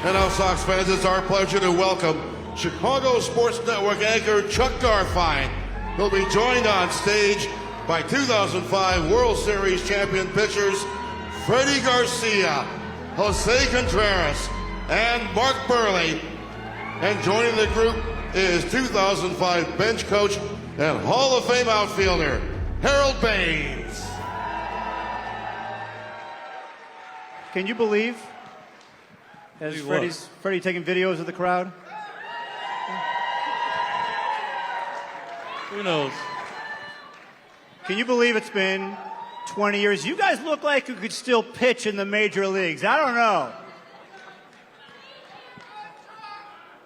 And now, Sox fans, it's our pleasure to welcome Chicago Sports Network anchor Chuck Garfien, who'll be joined on stage by 2005 World Series champion pitchers Freddy García, José Contreras, and Mark Buehrle. And joining the group is 2005 bench coach and Hall of Fame outfielder Harold Baines. Can you believe? As Freddy taking videos of the crowd? Who knows? Can you believe it's been 20 years? You guys look like you could still pitch in the major leagues. I don't know.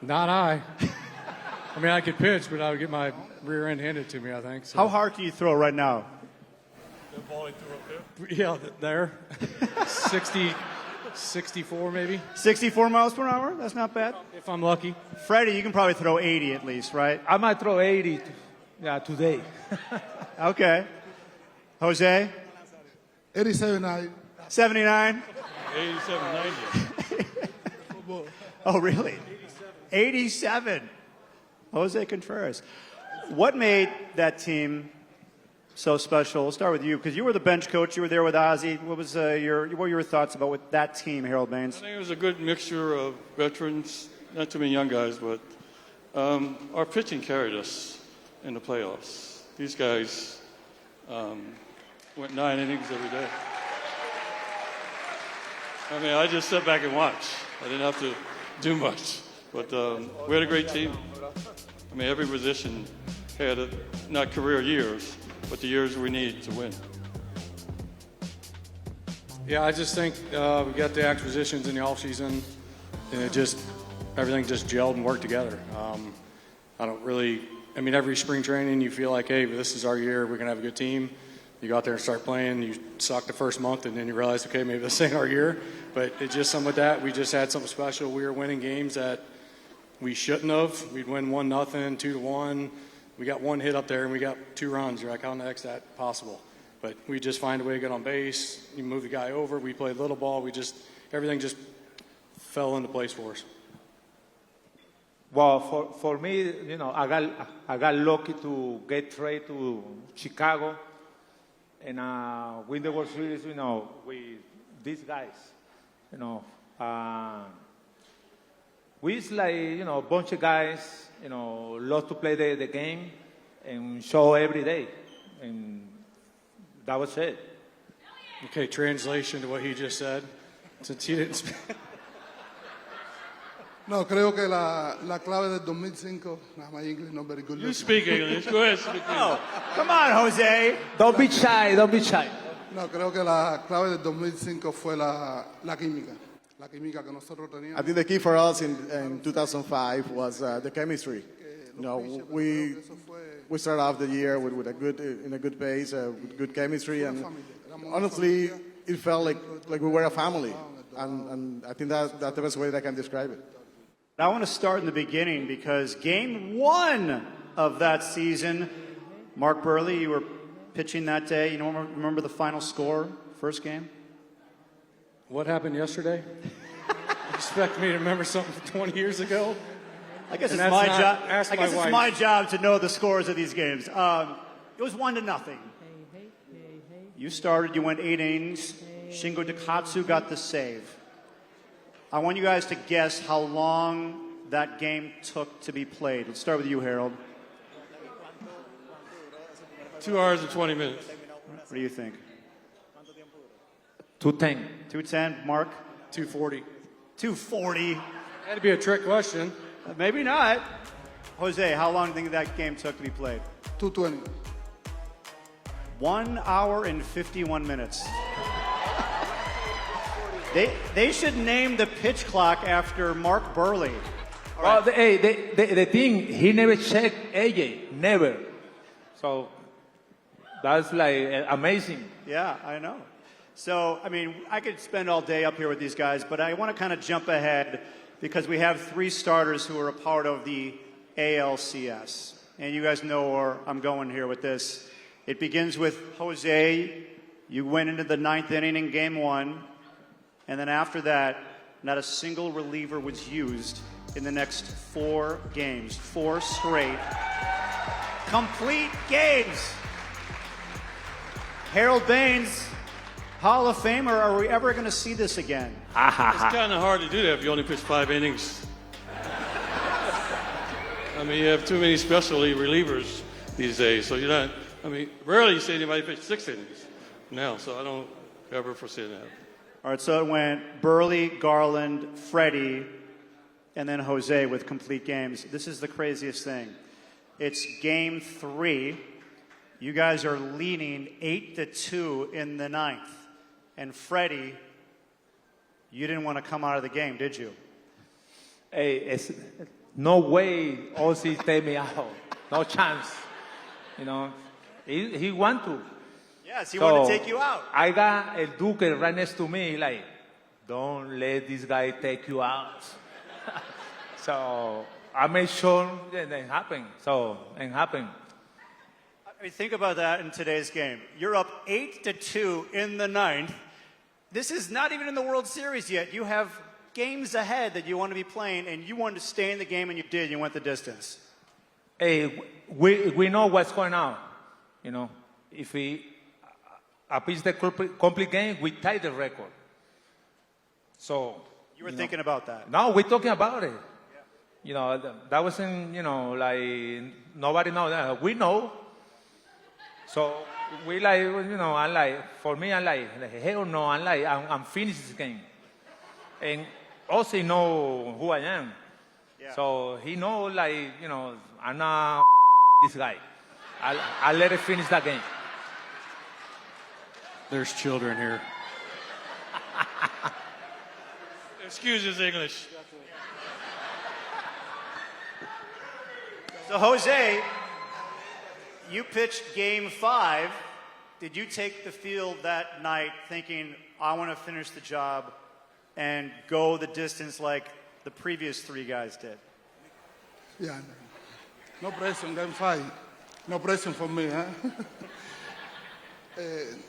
Not I. I mean, I could pitch, but I would get my rear end handed to me, I think. So. How hard can you throw right now? Yeah, there. 64 maybe. 64 miles per hour? That's not bad. If I'm lucky. Freddie, you can probably throw 80 at least, right? I might throw 80 today. Okay. Jose? 87. 79? 87, 90. Oh, really? 87. Jose Contreras. What made that team so special? We'll start with you, because you were the bench coach. You were there with 𝗁cie. What were your thoughts about with that team, Harold Baines? I think it was a good mixture of veterans, not too many young guys, but our pitching carried us in the playoffs. These guys went 9 innings every day. I mean, I just sat back and watched. I didn't have to do much, but we had a great team. I mean, every position had not career years, but the years we need to win. Yeah, I just think we got the acquisitions in the offseason, and everything just gelled and worked together. I mean, every spring training you feel like, hey, this is our year, we're going to have a good team. You go out there and start playing, you suck the first month, and then you realize, okay, maybe this ain't our year. But it's just something with that. We just had something special. We were winning games that we shouldn't have. We'd win 1-0, 2-1. We got one hit up there, and we got 2 runs. You're like, how in the heck is that possible? But we just find a way to get on base. You move the guy over. We played little ball. Everything just fell into place for us. Well, for me, I got lucky to get traded to Chicago and win the World Series, with these guys. We like, a bunch of guys, love to play the game and show every day. And that was it. Okay, translation to what he just said, since he didn't speak. No, creo que la clave del 2005, my English not very good. You speak English. Go ahead, speak English. Oh, come on, Jose. Don't be shy, don't be shy. No, creo que la clave del 2005 fue la química. La química que nosotros teníamos. I think the key for us in 2005 was the chemistry. We started off the year with in a good pace, with good chemistry, and honestly, it felt like we were a family. And I think that's the best way that I can describe it. I want to start in the beginning, because game 1 of that season, Mark Buehrle, you were pitching that day. You remember the final score, first game? What happened yesterday? You expect me to remember something from 20 years ago? I guess it's my job. I guess it's my job to know the scores of these games. It was 1-0. You started. You went 8 innings. Shingo Takatsu got the save. I want you guys to guess how long that game took to be played. Let's start with you, Harold. 2 hours and 20 minutes. What do you think? 210. 210. Mark? 240. 240. Had to be a trick question. Maybe not. Jose, how long do you think that game took to be played? 220. 1 hour and 51 minutes. They should name the pitch clock after Mark Buehrle. Well, the thing, he never checked AJ, never. So that's like amazing. Yeah, I know. So, I mean, I could spend all day up here with these guys, but I want to kind of jump ahead because we have 3 starters who are a part of the ALCS. And you guys know where I'm going here with this. It begins with Jose. You went into the 9th inning in game 1. And then after that, not a single reliever was used in the next 4 games. 4 straight complete games. Harold Baines, Hall of Famer, are we ever going to see this again? It's kind of hard to do that if you only pitch 5 innings. I mean, you have too many specialty relievers these days, so you're not, I mean, rarely you see anybody pitch 6 innings now, so I don't ever foresee that. All right, so it went Buehrle, Garland, Freddy, and then Jose with complete games. This is the craziest thing. It's game 3. You guys are leading 8-2 in the 9th. And Freddy, you didn't want to come out of the game, did you? Hey, it's no way 𝗭𝗟 take me out. No chance. You know, he want to. Yes, he wanted to take you out. I got 𝗪𝗏𝘀 right next to me, like, don't let this guy take you out. So I made sure that it happened. So it happened. I mean, think about that in today's game. You're up 8-2 in the 9th. This is not even in the World Series yet. You have games ahead that you want to be playing, and you wanted to stay in the game, and you did. You went the distance. Hey, we know what's going on. You know, if we pitch the complete game, we tie the record. So you were thinking about that. No, we're talking about it. Yeah. You know, that wasn't, you know, like, nobody knows that. We know. So we like, you know, I'm like, for me, I'm like, hell no, I'm finished this game. And also know who I am. Yeah. So he knows, like, you know, I'm not this guy. I'll let it finish that game. There's children here. Excuse his English. So, Jose, you pitched game 5. Did you take the field that night thinking, I want to finish the job and go the distance like the previous 3 guys did? Yeah, no pressure in game 5. No pressure for me, huh?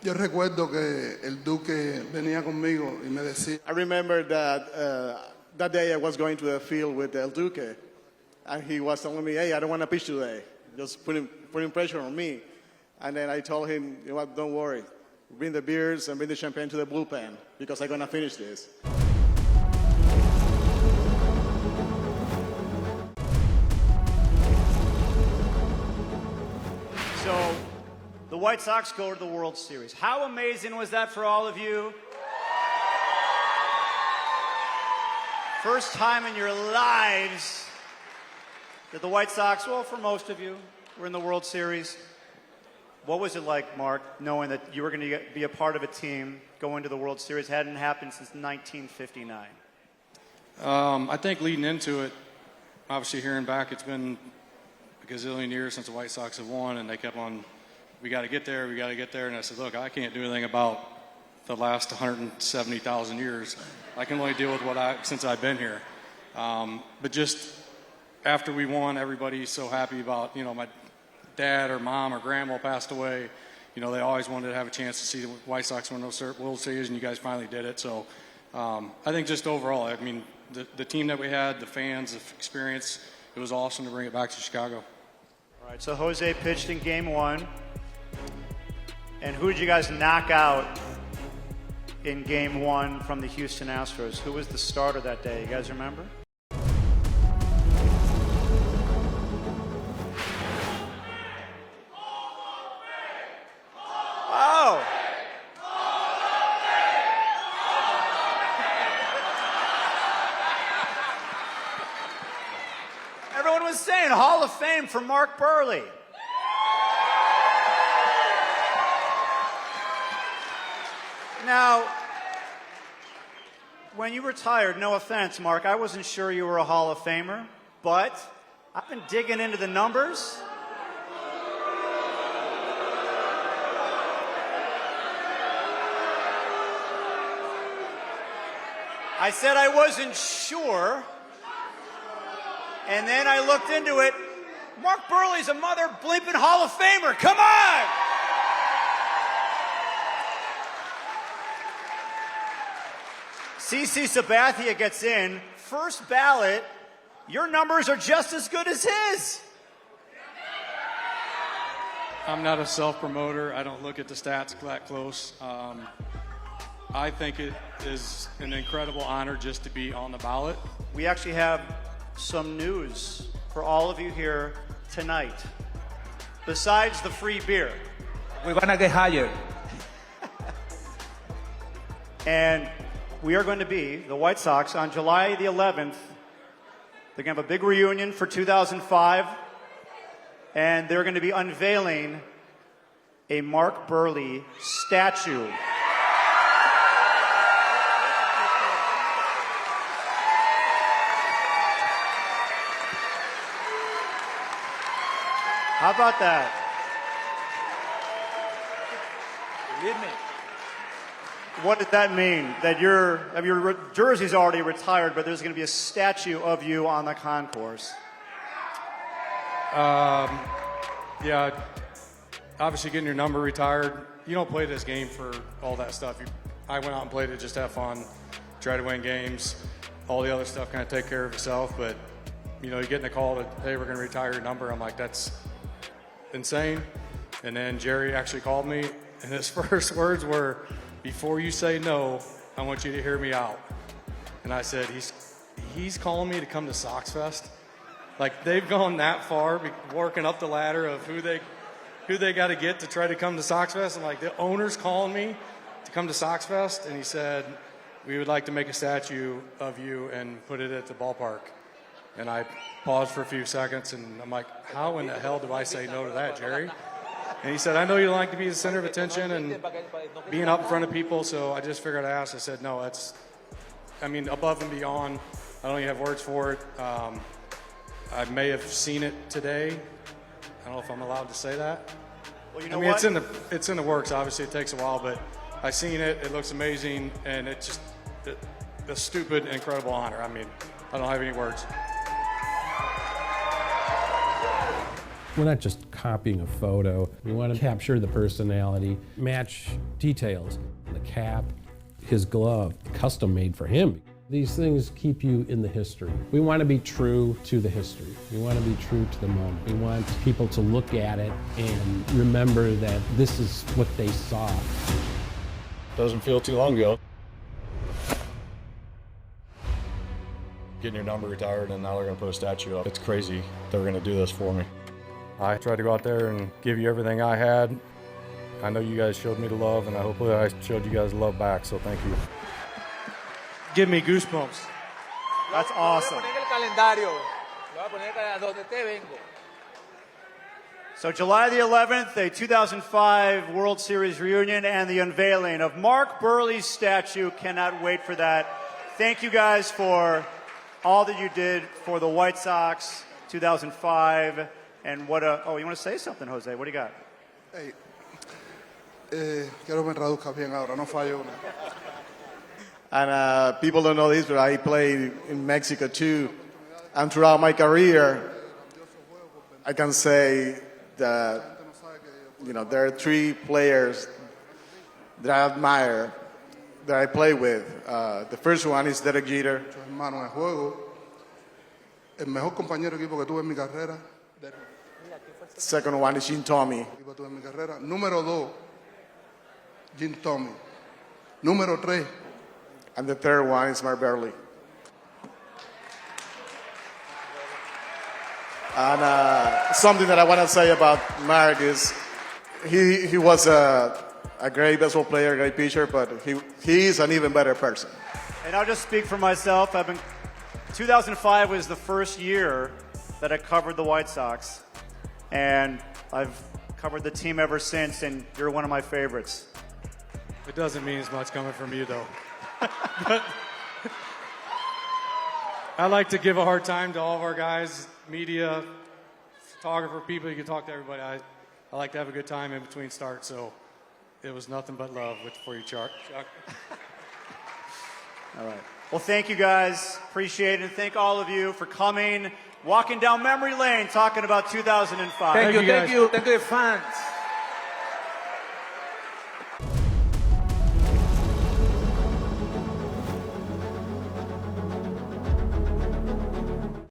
Yo recuerdo que el Duque venía conmigo y me decía. I remember that that day I was going to the field with 𝗪𝗏𝘀, and he was telling me, hey, I don't want to pitch today. Just putting pressure on me. And then I told him, you know what, don't worry. Bring the beers and bring the champagne to the bullpen because I'm going to finish this. So, the White Sox go to the World Series. How amazing was that for all of you? First time in your lives that the White Sox, well, for most of you, were in the World Series. What was it like, Mark, knowing that you were going to be a part of a team going to the World Series? It hadn't happened since 1959. I think leading into it, obviously hearing back, it's been a gazillion years since the White Sox have won, and they kept on, we got to get there, we got to get there. And I said, look, I can't do anything about the last 170,000 years. I can only deal with since I've been here. But just after we won, everybody's so happy about, you know, my dad or mom or grandma passed away. You know, they always wanted to have a chance to see the White Sox win those World Series, and you guys finally did it. So I think just overall, I mean, the team that we had, the fans, the experience, it was awesome to bring it back to Chicago. All right, so Jose pitched in game 1. And who did you guys knock out in game 1 from the Houston Astros? Who was the starter that day? You guys remember? Oh! Everyone was saying Hall of Fame for Mark Buehrle. Now, when you retired, no offense, Mark, I wasn't sure you were a Hall of Famer, but I've been digging into the numbers. I said I wasn't sure, and then I looked into it. Mark Buehrle's a mother bleeping Hall of Famer. Come on! 𝗵𝗍 𝗂𝗶𝘶 gets in. First ballot, your numbers are just as good as his. I'm not a self-promoter. I don't look at the stats that close. I think it is an incredible honor just to be on the ballot. We actually have some news for all of you here tonight. Besides the free beer. We're going to get hired. And we are going to be, the White Sox, on July the 11th. They're going to have a big reunion for 2005. And they're going to be unveiling a Mark Buehrle statue. How about that? Believe me. What did that mean? That your jersey's already retired, but there's going to be a statue of you on the concourse. Yeah, obviously getting your number retired, you don't play this game for all that stuff. I went out and played it just to have fun, try to win games. All the other stuff kind of take care of itself, but you know, you get in a call that, hey, we're going to retire your number. I'm like, that's insane. And then Jerry actually called me, and his first words were, before you say no, I want you to hear me out. And I said, he's calling me to come to SoxFest. Like, they've gone that far, working up the ladder of who they got to get to try to come to SoxFest. And like, the owner's calling me to come to SoxFest, and he said, we would like to make a statue of you and put it at the ballpark. And I paused for a few seconds, and I'm like, how in the hell do I say no to that, Jerry? And he said, I know you like to be the center of attention and being up in front of people, so I just figured I'd ask. I said, no, that's, I mean, above and beyond. I don't even have words for it. I may have seen it today. I don't know if I'm allowed to say that. Well, you know I mean, what? it's in the works. Obviously, it takes a while, but I seen it. It looks amazing, and it's just a stupid, incredible honor. I mean, I don't have any words. We're not just copying a photo. We want to capture the personality, match details. The cap, his glove, custom made for him. These things keep you in the history. We want to be true to the history. We want to be true to the moment. We want people to look at it and remember that this is what they saw. Doesn't feel too long ago. Getting your number retired, and now they're going to put a statue up. It's crazy they're going to do this for me. I tried to go out there and give you everything I had. I know you guys showed me the love, and hopefully I showed you guys love back, so thank you. Give me goosebumps. That's awesome. So July the 11th, a 2005 World Series reunion and the unveiling of Mark Buehrle's statue. Cannot wait for that. Thank you guys for all that you did for the White Sox, 2005. And what a, oh, you want to say something, Jose? What do you got? Hey, quiero me traduzca bien ahora, no fallo una. And people don't know this, but I played in Mexico too. And throughout my career, I can say that, you know, there are three players that I admire, that I play with. The first one is Derek Jeter. Hermano de juego, el mejor compañero de equipo que tuve en mi carrera. Second one is Jim Thome. Tuve en mi carrera. Número 2, Jim Thome. Número 3. And the third one is Mark Buehrle. And something that I want to say about Mark is he was a great baseball player, a great pitcher, but he is an even better person. And I'll just speak for myself. 2005 was the first year that I covered the White Sox. And I've covered the team ever since, and you're one of my favorites. It doesn't mean as much coming from you, though. I like to give a hard time to all of our guys, media, photographer, people. You can talk to everybody. I like to have a good time in between starts, so it was nothing but love for you, Chuck. All right. Well, thank you guys. Appreciate it. And thank all of you for coming, walking down memory lane, talking about 2005. Thank you, fans.